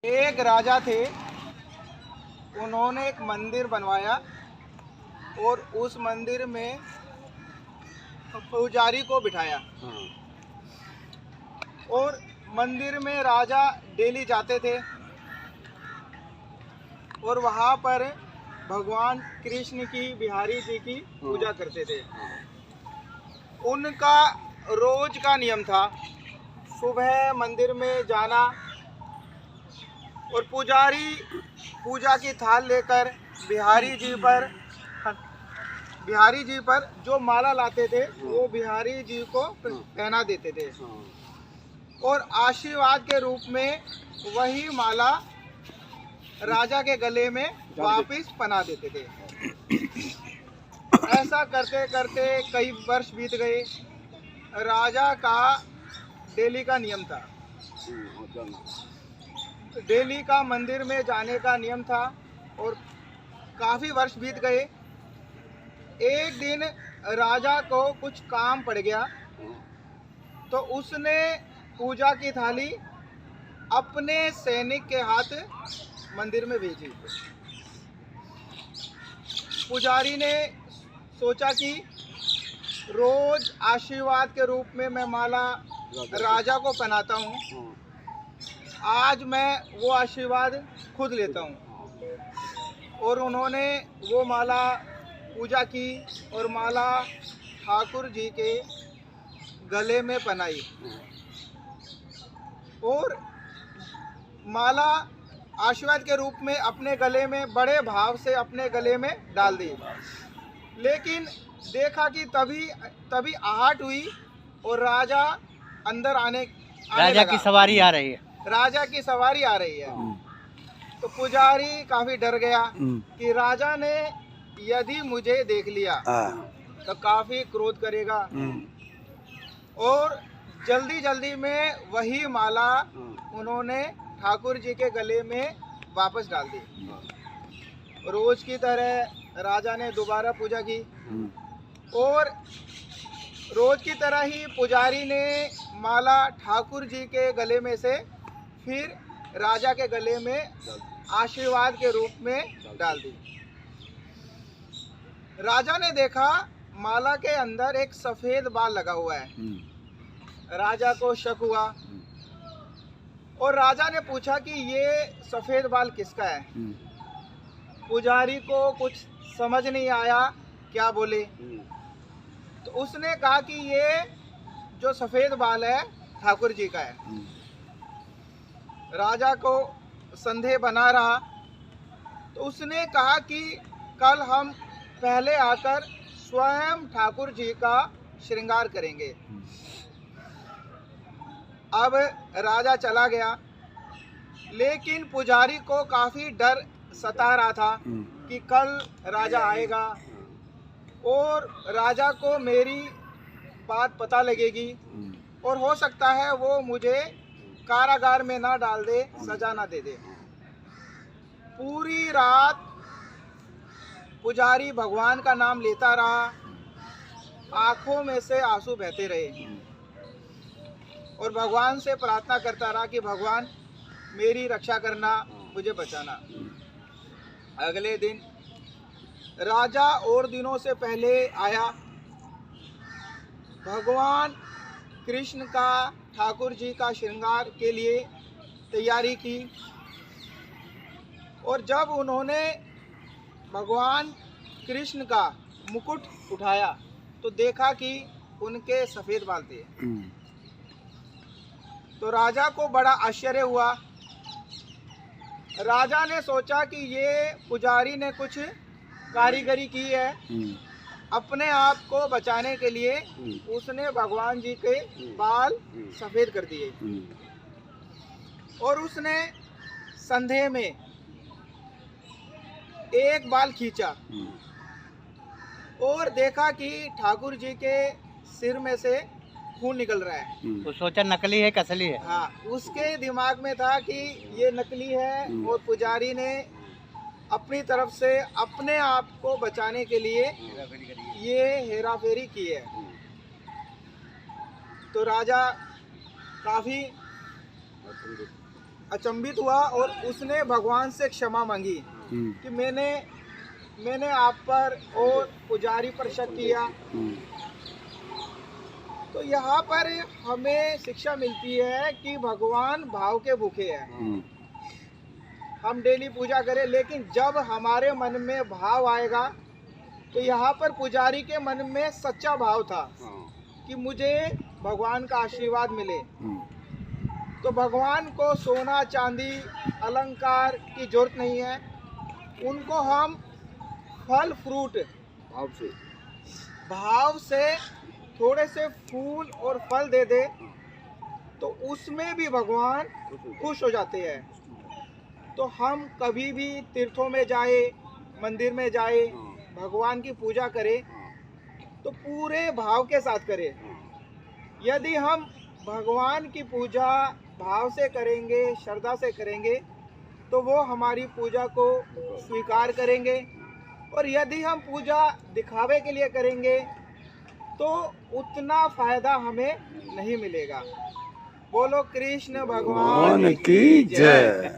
एक राजा थे, उन्होंने एक मंदिर बनवाया और उस मंदिर में पुजारी को बिठाया। और मंदिर में राजा डेली जाते थे और वहाँ पर भगवान कृष्ण की, बिहारी जी की पूजा करते थे। उनका रोज का नियम था सुबह मंदिर में जाना और पुजारी पूजा की थाल लेकर बिहारी जी पर जो माला लाते थे वो बिहारी जी को पहना देते थे और आशीर्वाद के रूप में वही माला राजा के गले में वापस पहना देते थे। ऐसा करते करते कई वर्ष बीत गए। राजा का डेली का नियम था, डेली का मंदिर में जाने का नियम था और काफ़ी वर्ष बीत गए। एक दिन राजा को कुछ काम पड़ गया तो उसने पूजा की थाली अपने सैनिक के हाथ मंदिर में भेजी। पुजारी ने सोचा कि रोज आशीर्वाद के रूप में मैं माला राजा को पहनाता हूँ, आज मैं वो आशीर्वाद खुद लेता हूँ। और उन्होंने वो माला पूजा की और माला ठाकुर जी के गले में पहनाई और माला आशीर्वाद के रूप में अपने गले में बड़े भाव से अपने गले में डाल दी। लेकिन देखा कि तभी आहट हुई और राजा अंदर आने की सवारी आ रही है। राजा की सवारी आ रही है। तो पुजारी काफी डर गया कि राजा ने यदि मुझे देख लिया तो काफी क्रोध करेगा और जल्दी में वही माला उन्होंने ठाकुर जी के गले में वापस डाल दी। रोज की तरह राजा ने दोबारा पूजा की और रोज की तरह ही पुजारी ने माला ठाकुर जी के गले में से फिर राजा के गले में आशीर्वाद के रूप में डाल दी। राजा ने देखा माला के अंदर एक सफेद बाल लगा हुआ है। राजा को शक हुआ और राजा ने पूछा कि ये सफेद बाल किसका है। पुजारी को कुछ समझ नहीं आया क्या बोले, तो उसने कहा कि ये जो सफेद बाल है ठाकुर जी का है। राजा को संदेह बना रहा तो उसने कहा कि कल हम पहले आकर स्वयं ठाकुर जी का श्रृंगार करेंगे। अब राजा चला गया, लेकिन पुजारी को काफी डर सता रहा था कि कल राजा आएगा और राजा को मेरी बात पता लगेगी और हो सकता है वो मुझे कारागार में ना डाल दे, सजा ना दे दे। पूरी रात पुजारी भगवान का नाम लेता रहा, आंखों में से आंसू बहते रहे और भगवान से प्रार्थना करता रहा कि भगवान मेरी रक्षा करना, मुझे बचाना। अगले दिन राजा और दिनों से पहले आया। भगवान कृष्ण का ठाकुर जी का श्रृंगार के लिए तैयारी की और जब उन्होंने भगवान कृष्ण का मुकुट उठाया तो देखा कि उनके सफेद बाल थे। तो राजा को बड़ा आश्चर्य हुआ। राजा ने सोचा कि ये पुजारी ने कुछ कारीगरी की है, अपने आप को बचाने के लिए उसने भगवान जी के बाल सफेद कर दिए और उसने संदेह में एक बाल खींचा और देखा कि ठाकुर जी के सिर में से खून निकल रहा है। तो सोचा नकली है कि असली है। हाँ, उसके दिमाग में था कि ये नकली है और पुजारी ने अपनी तरफ से अपने आप को बचाने के लिए ये हेराफेरी की है। तो राजा काफी अचंभित हुआ और उसने भगवान से क्षमा मांगी कि मैंने आप पर और पुजारी पर शक किया। तो यहाँ पर हमें शिक्षा मिलती है कि भगवान भाव के भूखे हैं। हम डेली पूजा करें, लेकिन जब हमारे मन में भाव आएगा, तो यहाँ पर पुजारी के मन में सच्चा भाव था कि मुझे भगवान का आशीर्वाद मिले। तो भगवान को सोना चांदी अलंकार की जरूरत नहीं है, उनको हम फल फ्रूट भाव से थोड़े से फूल और फल दे दे, तो उसमें भी भगवान खुश हो जाते हैं। तो हम कभी भी तीर्थों में जाए, मंदिर में जाए, भगवान की पूजा करें तो पूरे भाव के साथ करें। यदि हम भगवान की पूजा भाव से करेंगे, श्रद्धा से करेंगे, तो वो हमारी पूजा को स्वीकार करेंगे। और यदि हम पूजा दिखावे के लिए करेंगे तो उतना फायदा हमें नहीं मिलेगा। बोलो कृष्ण भगवान की जय।